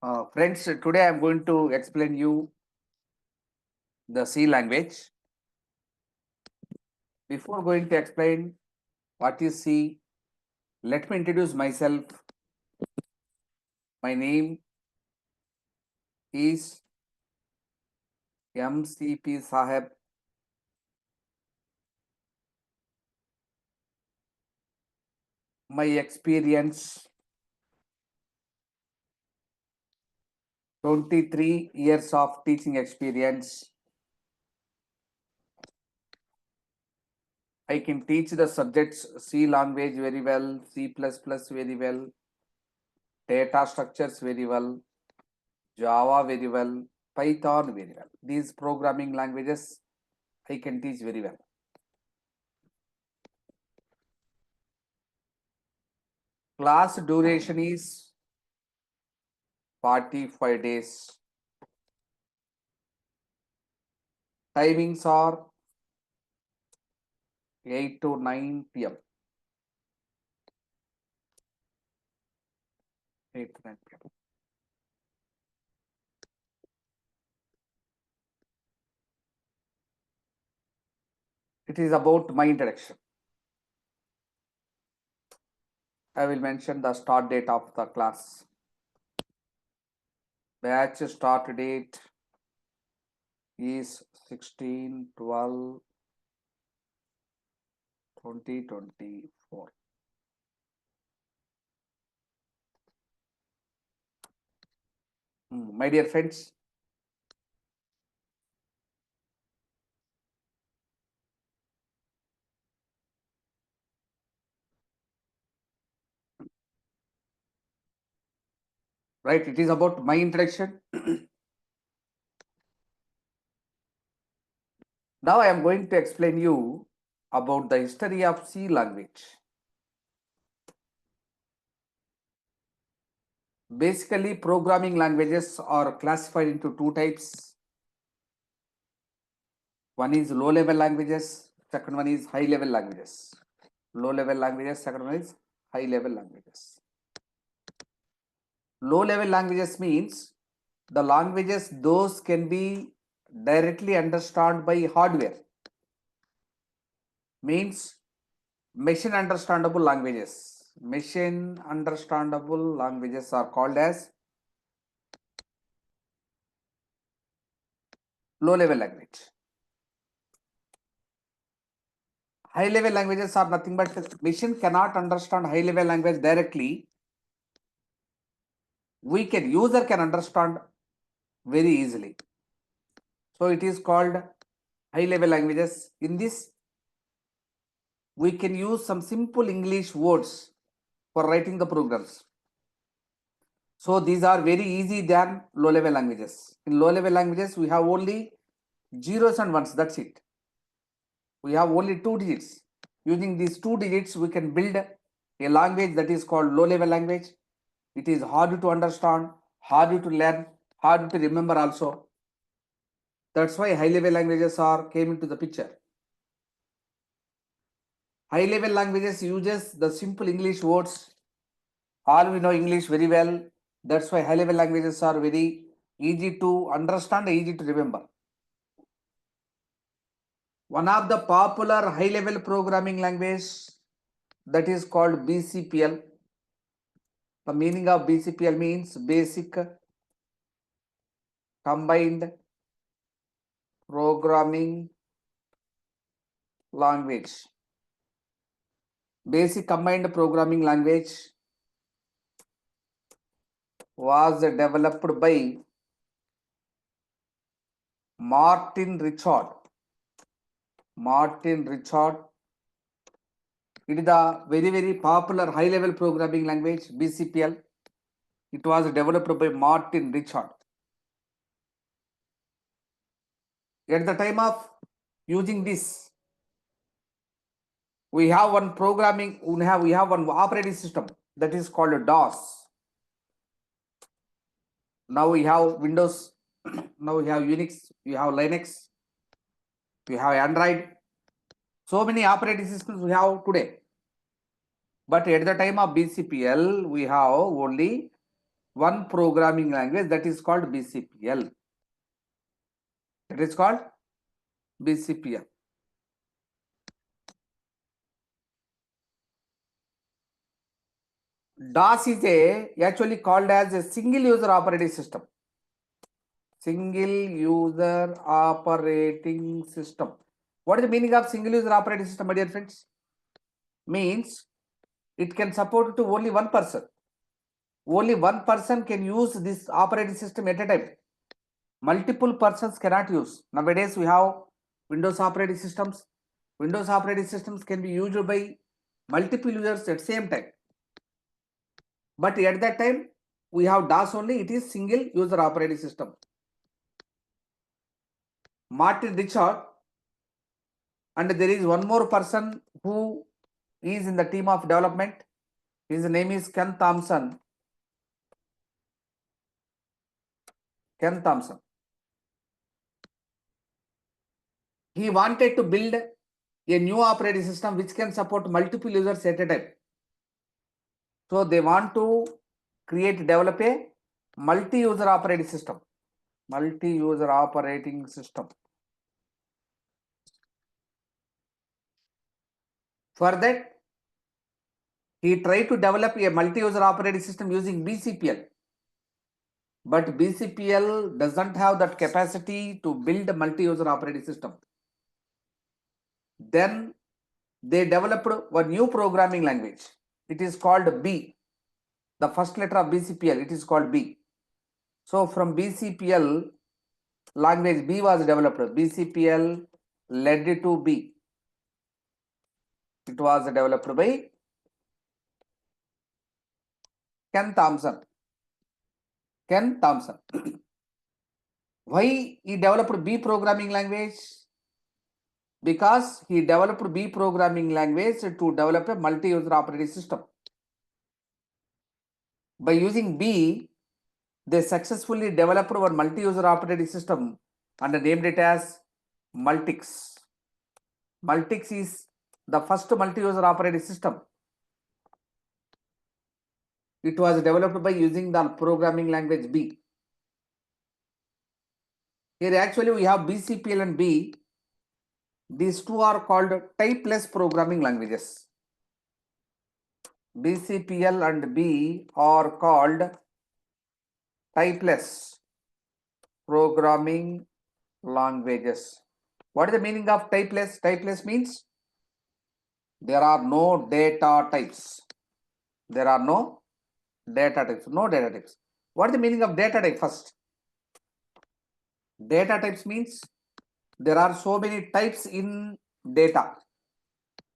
Friends, today I am going to explain you the C language. Before going to explain what is C, let me introduce myself. My name is M.C.P. Saheb. My experience 23 years of teaching experience. I can teach the subjects C language very well, C++ very well, data structures very well, Java very well, Python very well. These programming languages I can teach very well. Class duration is 45 days. Timings are 8 to 9 p.m. 8 to 9 p.m. It is about my introduction. I will mention the start date of the class. Batch start date is 16/12/2024. My dear friends, right, it is about my introduction. Now I am going to explain you about the history of C language. Basically, programming languages are classified into two types. One is low level languages, second one is high level languages. Low level languages, second one is high level languages. Low level languages means the languages those can be directly understood by hardware. Means machine understandable languages. Machine understandable languages are called as low level language. High level languages are nothing but machine cannot understand high level language directly. User can understand very easily. So it is called high level languages. In this, we can use some simple English words for writing the programs. So these are very easy than low level languages. In low level languages, we have only zeros and ones, that's it. We have only 2 digits. Using these 2 digits, we can build a language that is called low level language. It is hard to understand, hard to learn, hard to remember also. That's why high level languages came into the picture. High level languages uses the simple English words. All we know English very well. That's why high level languages are very easy to understand, easy to remember. One of the popular high level programming language that is called BCPL. The meaning of BCPL means basic combined programming language. Basic combined programming language was developed by Martin Richard. It is a very popular high level programming language, BCPL. It was developed by Martin Richard. At the time of using this, we have one operating system that is called DOS. Now we have Windows, now we have Unix, we have Linux, we have Android. So many operating systems we have today. But at the time of BCPL, we have only one programming language, that is called BCPL. It is called BCPL. DOS is actually called as a single user operating system. Single user operating system. What is the meaning of single user operating system, my dear friends? Means it can support to only one person. Only one person can use this operating system at a time. Multiple persons cannot use. Nowadays we have Windows operating systems. Windows operating systems can be used by multiple users at same time. But at that time we have DOS only, it is single user operating system. Martin Richard, and there is one more person who is in the team of development. His name is Ken Thompson. Ken Thompson. He wanted to build a new operating system which can support multiple users at a time. So they want to develop a multi-user operating system. Multi-user operating system. For that, he tried to develop a multi-user operating system using BCPL. But BCPL doesn't have that capacity to build a multi-user operating system. Then they developed a new programming language. It is called B. The first letter of BCPL, it is called B. So from BCPL, language B was developed. BCPL led to B. It was developed by Ken Thompson. Ken Thompson. Why he developed B programming language? Because he developed B programming language to develop a multi-user operating system. By using B, they successfully developed one multi-user operating system and named it as Multics. Multics is the first multi-user operating system. It was developed by using the programming language B. Here actually we have BCPL and B. These two are called typeless programming languages. BCPL and B are called typeless programming languages. What is the meaning of typeless? Typeless means there are no data types. There are no data types. No data types. What is the meaning of data type first? Data types means there are so many types in data.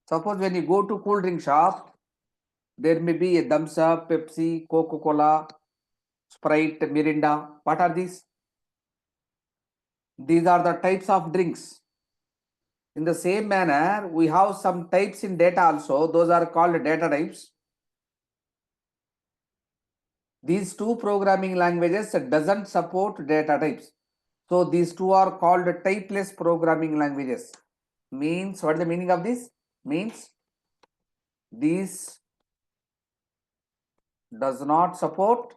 Suppose when you go to cool drink shop, there may be a thumbs up, Pepsi, Coca-Cola, Sprite, Mirinda. What are these? These are the types of drinks. In the same manner, we have some types in data also. Those are called data types. These two programming languages doesn't support data types. So these two are called typeless programming languages. Means, what is the meaning of this? Means this does not support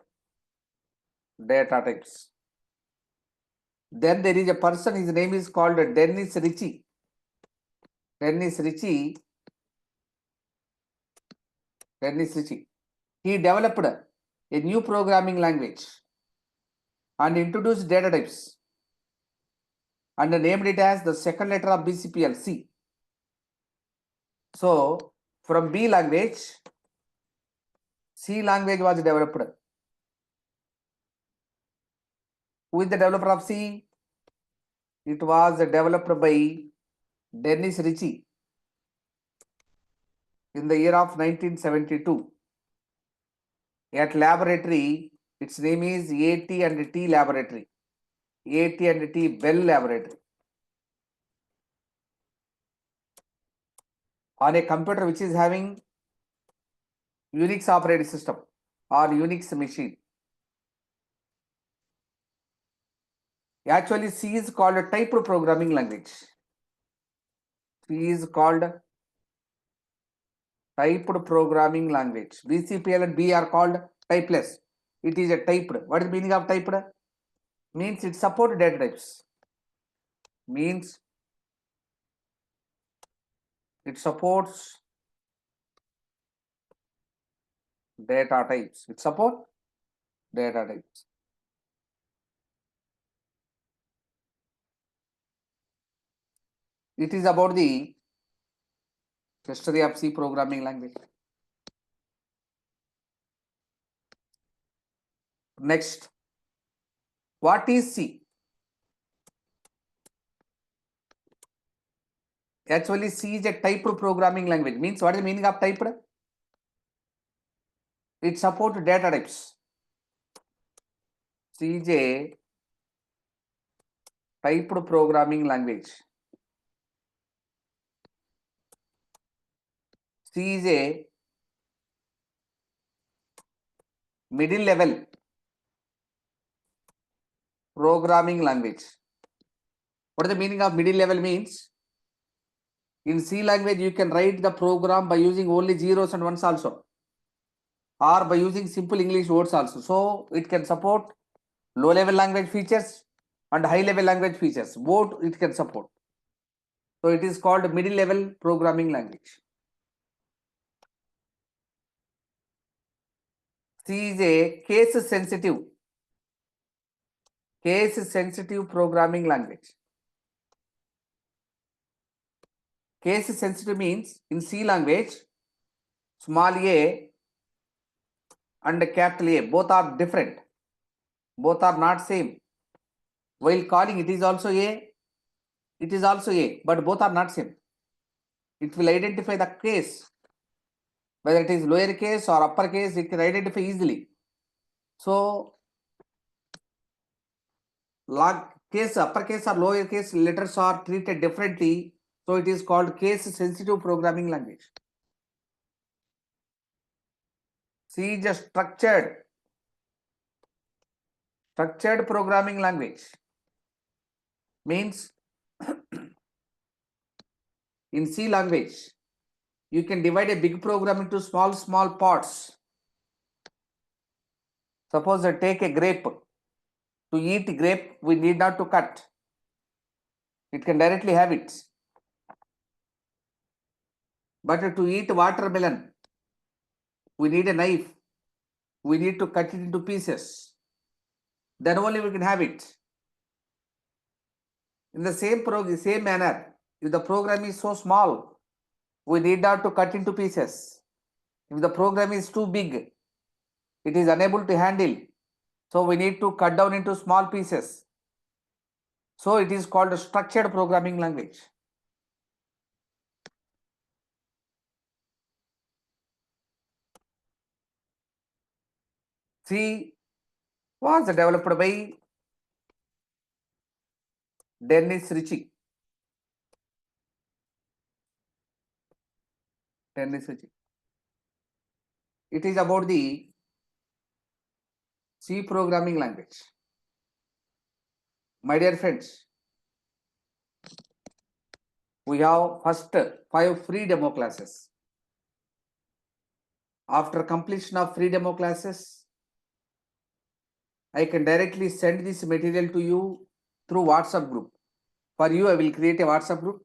data types. Then there is a person, his name is called Dennis Ritchie. Dennis Ritchie. He developed a new programming language and introduced data types and named it as the second letter of BCPL, C. So from B language, C language was developed. Who is the developer of C? It was developed by Dennis Ritchie in the year of 1972 at laboratory. Its name is AT&T laboratory. AT&T Bell laboratory. On a computer which is having Unix operating system or Unix machine. Actually, C is called a typed programming language. C is called typed programming language. BCPL and B are called typeless. it is a typed. What is the meaning of typed? Means it supports data types. Means it supports data types. It supports data types. It is about the history of C programming language. Next, what is C? Actually, C is a typed programming language. Means what is the meaning of typed? It supports data types. C is a typed programming language. C is a middle level programming language. What is the meaning of middle level? Means in C language, you can write the program by using only zeros and ones also, or by using simple English words also. So it can support low level language features and high level language features. Both it can support. So it is called middle level programming language. C is a case sensitive programming language. Case sensitive means in C language, small a and capital A both are different. Both are not same. While calling it is also a, but both are not same. It will identify the case, whether it is lower case or upper case, it can identify easily. So log case, uppercase or lower case letters are treated differently. So it is called case sensitive programming language. C is a structured programming language. Means in C language, you can divide a big program into small parts. Suppose I take a grape. To eat grape, we need not to cut. It can directly have it. But to eat watermelon, we need a knife. We need to cut it into pieces. Then only we can have it. In the same manner, if the program is so small, we need not to cut into pieces. If the program is too big, it is unable to handle. So we need to cut down into small pieces. So it is called a structured programming language. C was developed by Dennis Ritchie. It is about the C programming language. My dear friends, we have first 5 free demo classes. After completion of free demo classes, I can directly send this material to you through WhatsApp group. For you, I will create a WhatsApp group.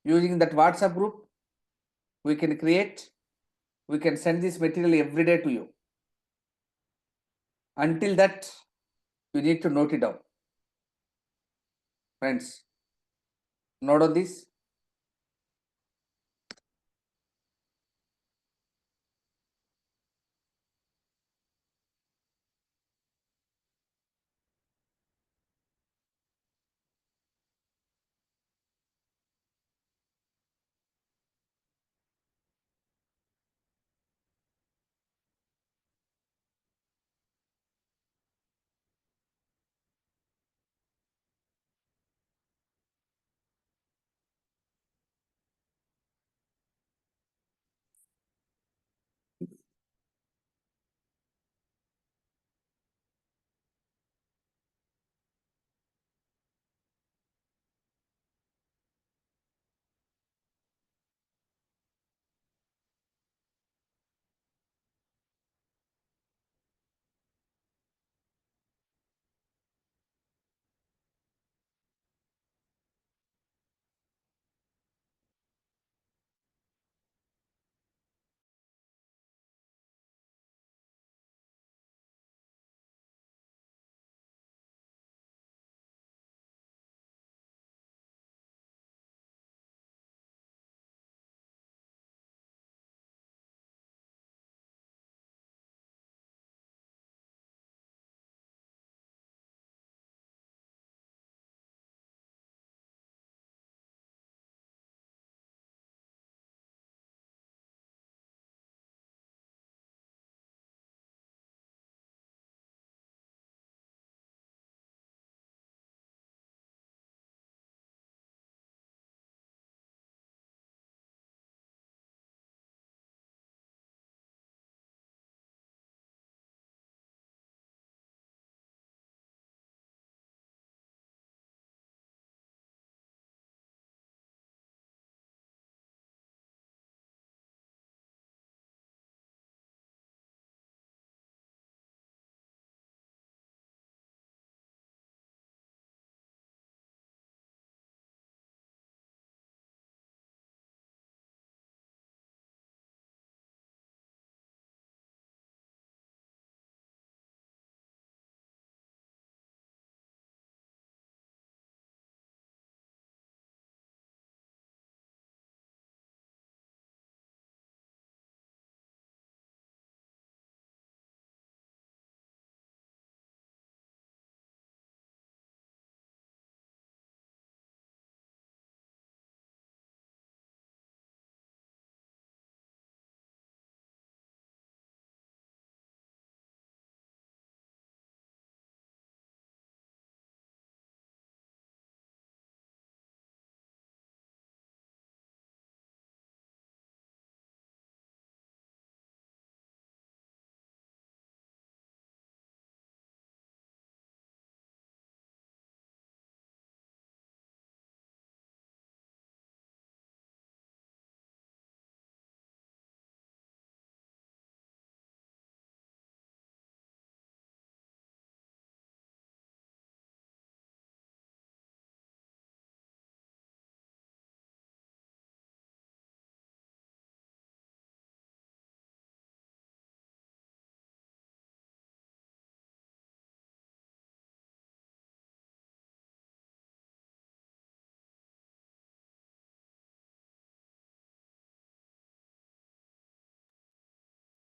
Using that WhatsApp group, we can send this material every day to you. Until that, you need to note it down. Friends, note on this.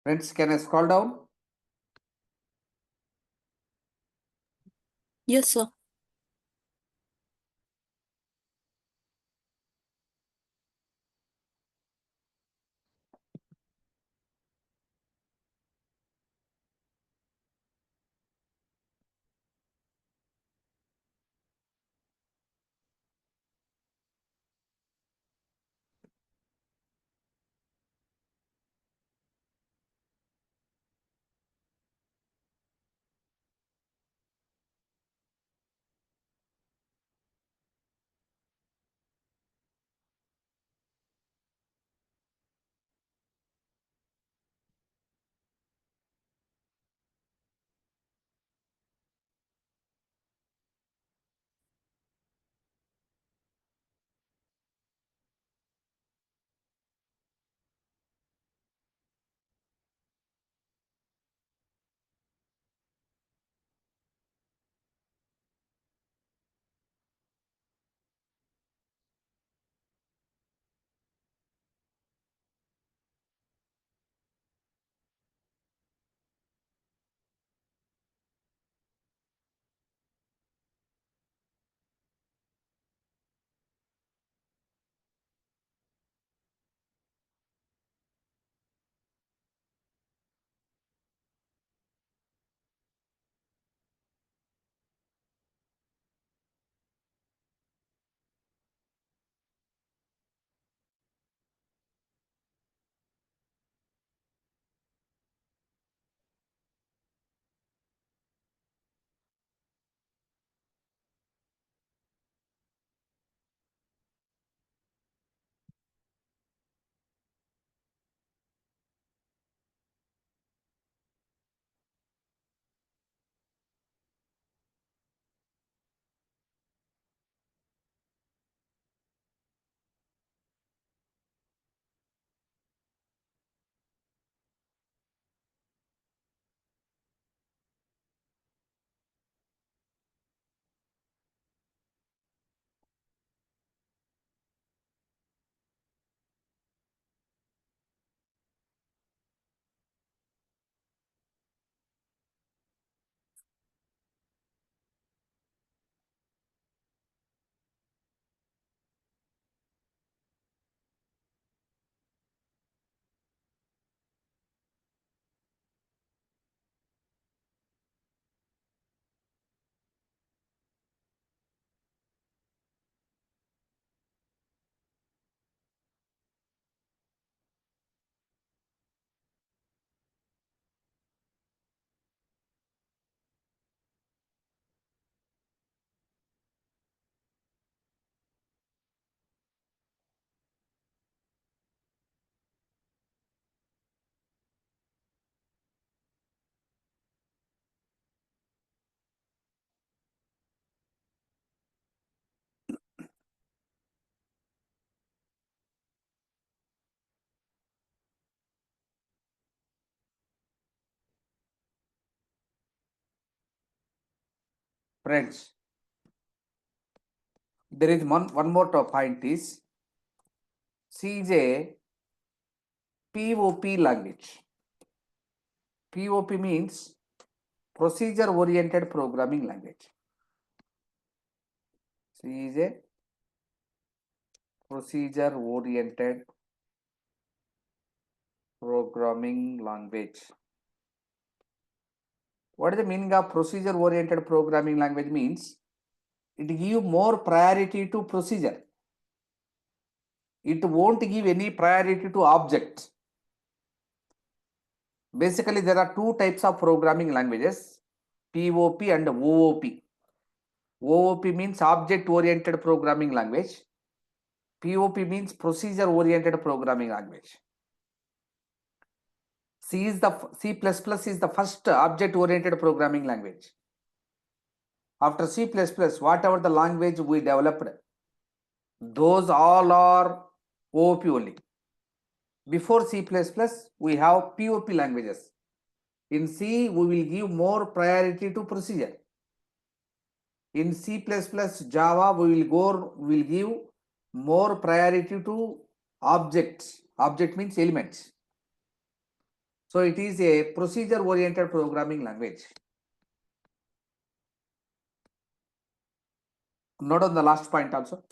Friends, can I scroll down? Yes, sir. Friends, there is one more point is C is a POP language. POP means procedure oriented programming language. C is a procedure oriented programming language. What is the meaning of procedure oriented programming language? Means it give more priority to procedure. It won't give any priority to object. Basically, there are two types of programming languages, POP and OOP. OOP means object oriented programming language. POP means procedure oriented programming language. C is the first object oriented programming language. After C++, whatever the language we developed, those all are OOP only. Before C++, we have POP languages. In C, we will give more priority to procedure. In C++, Java, we will give more priority to objects. Object means elements. So it is a procedure oriented programming language. Note on the last point also.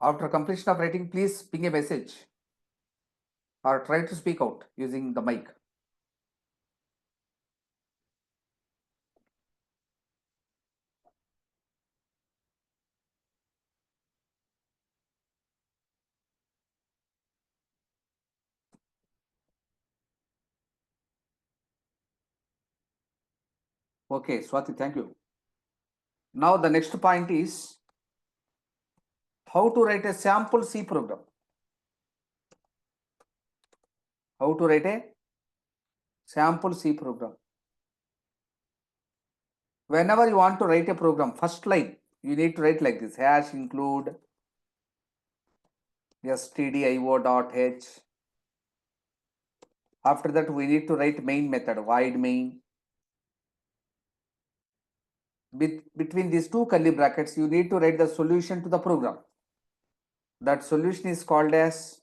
After completion of writing, please ping a message or try to speak out using the mic. Okay, Swati, thank you. Now the next point is how to write a sample C program. How to write a sample C program. Whenever you want to write a program, first line, you need to write like this: hash include stdio.h. After that, we need to write main method, void main. Between these two curly brackets, you need to write the solution to the program. That solution is called as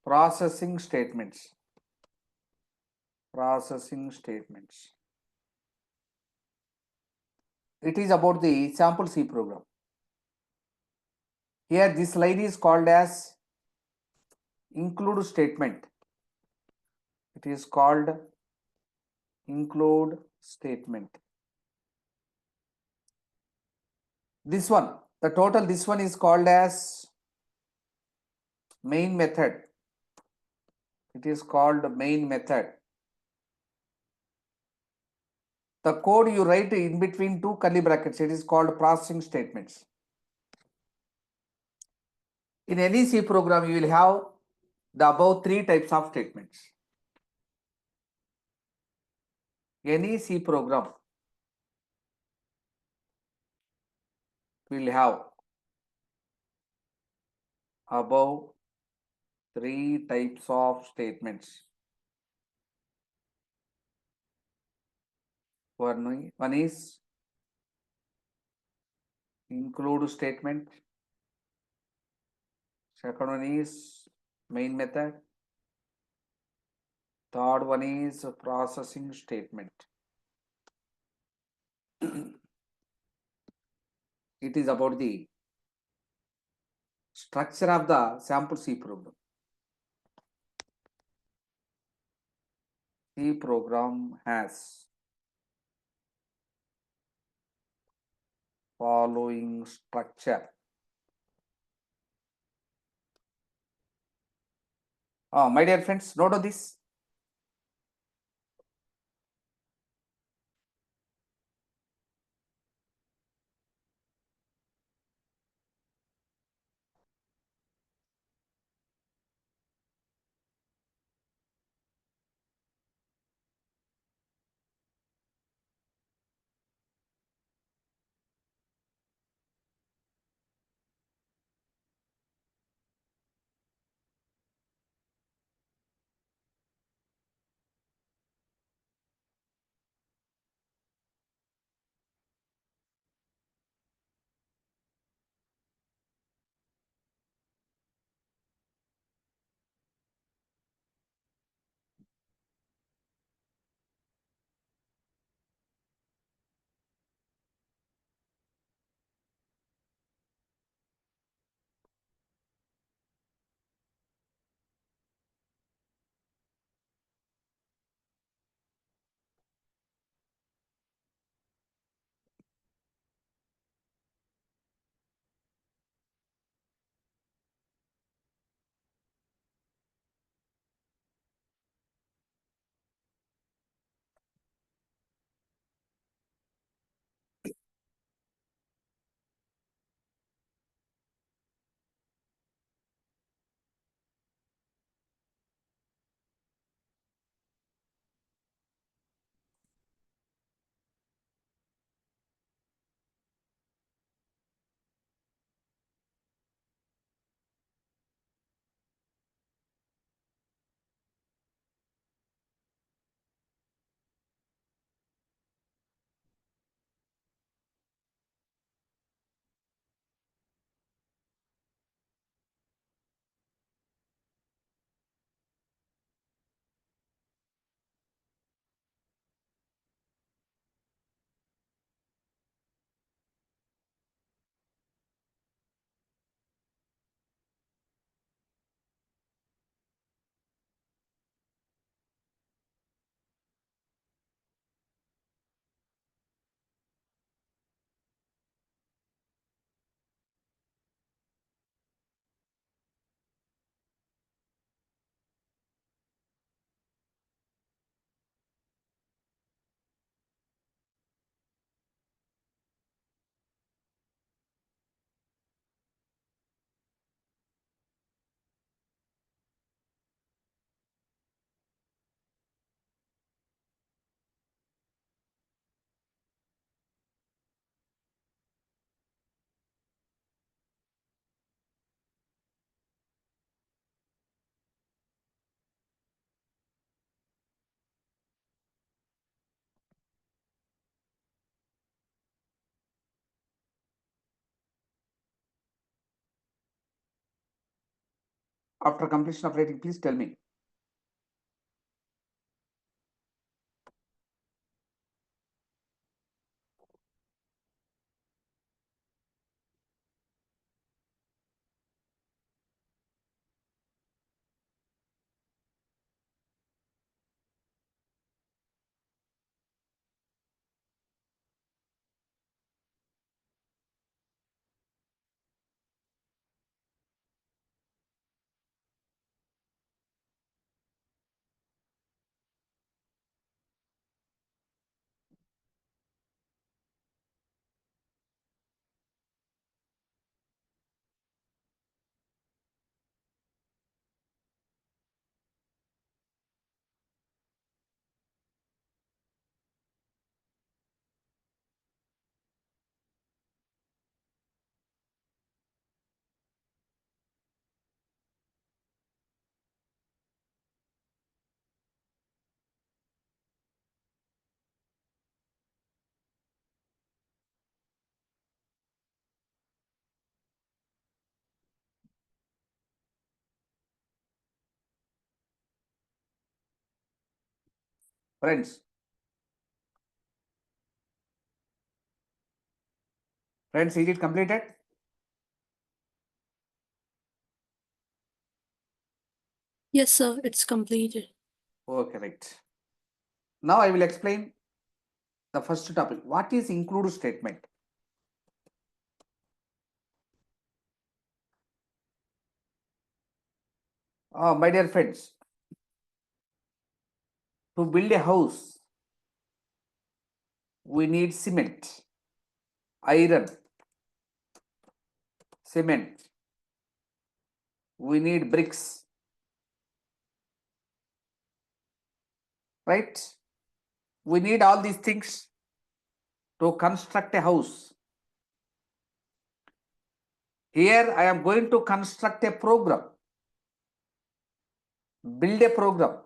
processing statements. Processing statements. It is about the sample C program. Here, this line is called as include statement. It is called include statement. This one, the total, this one is called as main method. It is called main method. The code you write in between two curly brackets, it is called processing statements. In any C program, you will have the above three types of statements. Any C program will have above three types of statements. One is include statement. Second one is main method. Third one is processing statement. It is about the structure of the sample C program. C program has following structure. My dear friends, note on this. After completion of writing, please tell me. Friends, is it completed? Yes, sir, it's completed. Okay, right. Now I will explain the first topic. What is include statement? My dear friends, to build a house, we need cement, iron, cement. We need bricks, right? We need all these things to construct a house. Here I am going to construct a program, build a program.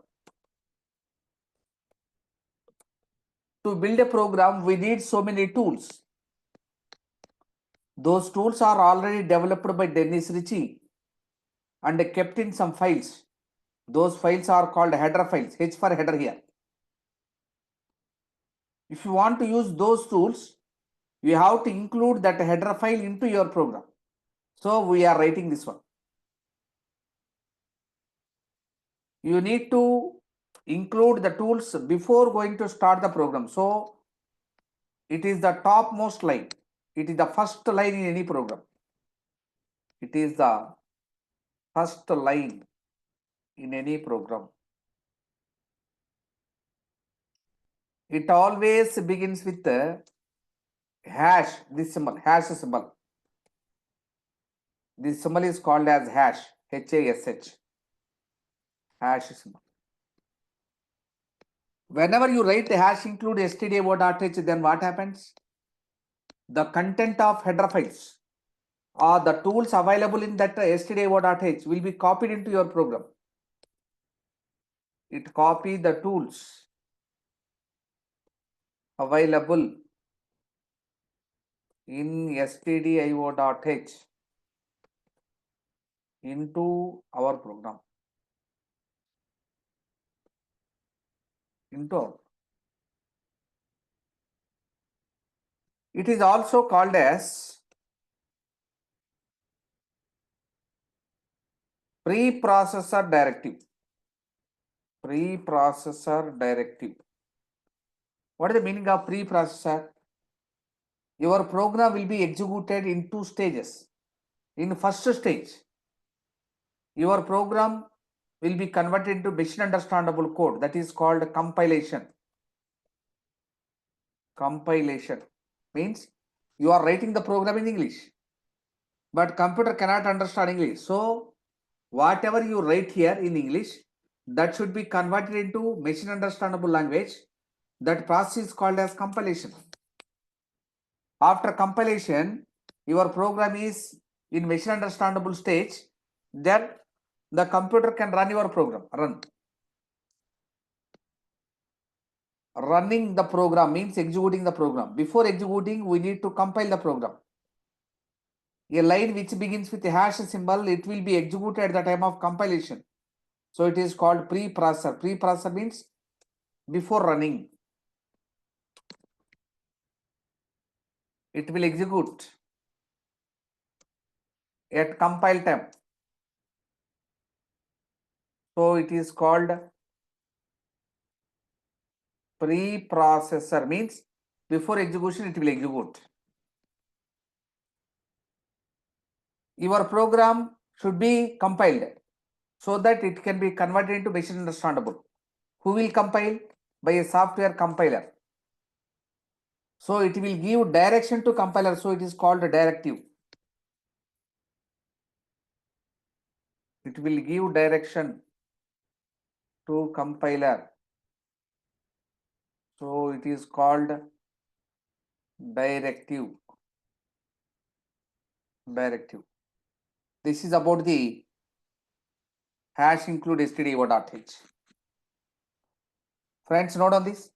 To build a program, we need so many tools. Those tools are already developed by Dennis Ritchie and kept in some files. Those files are called header files, H for header here. If you want to use those tools, you have to include that header file into your program. So we are writing this one. You need to include the tools before going to start the program. So it is the topmost line. It is the first line in any program. It is the first line in any program. It always begins with the hash, this symbol, hash symbol. This symbol is called as hash, H-A-S-H, hash symbol. Whenever you write the hash include stdio.h, then what happens? The content of header files or the tools available in that stdio.h will be copied into your program. It copies the tools available in stdio.h into our program. It is also called as preprocessor directive. Preprocessor directive. What is the meaning of preprocessor? Your program will be executed in two stages. In first stage, your program will be converted into machine understandable code, that is called compilation. Compilation means you are writing the program in English, but computer cannot understand English. So whatever you write here in English, that should be converted into machine understandable language. That process is called as compilation. After compilation, your program is in machine understandable stage, then the computer can run your program. Running the program means executing the program. Before executing, we need to compile the program. A line which begins with a hash symbol, it will be executed at the time of compilation. So it is called preprocessor. Preprocessor means before running. It will execute at compile time. So it is called preprocessor, means before execution it will execute. Your program should be compiled so that it can be converted into machine understandable. Who will compile? By a software compiler. So it will give direction to compiler. So it is called a directive. It will give direction to compiler. So it is called directive. Directive. This is about the hash include stdio.h. Friends, note on this.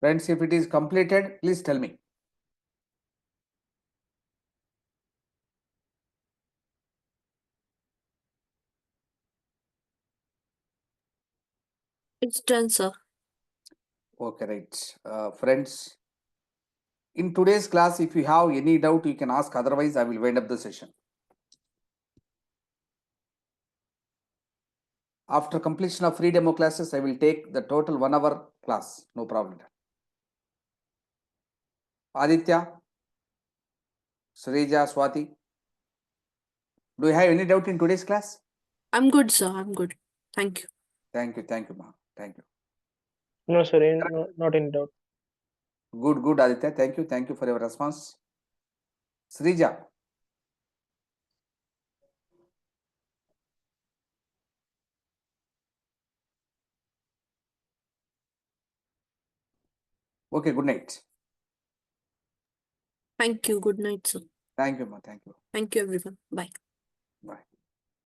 Friends, if it is completed, please tell me. It's done, sir. Okay, right. Friends, in today's class, if you have any doubt, you can ask. Otherwise, I will wind up the session. After completion of free demo classes, I will take the total 1 hour class. No problem. Aditya, Sreja, Swati, do you have any doubt in today's class? I'm good, sir. I'm good. Thank you. Thank you, ma. Thank you. No, sir, not in doubt. Good, Aditya. Thank you for your response. Srija. Okay, good night. Thank you. Good night, sir. Thank you, ma. Thank you. Thank you, everyone. Bye. Bye.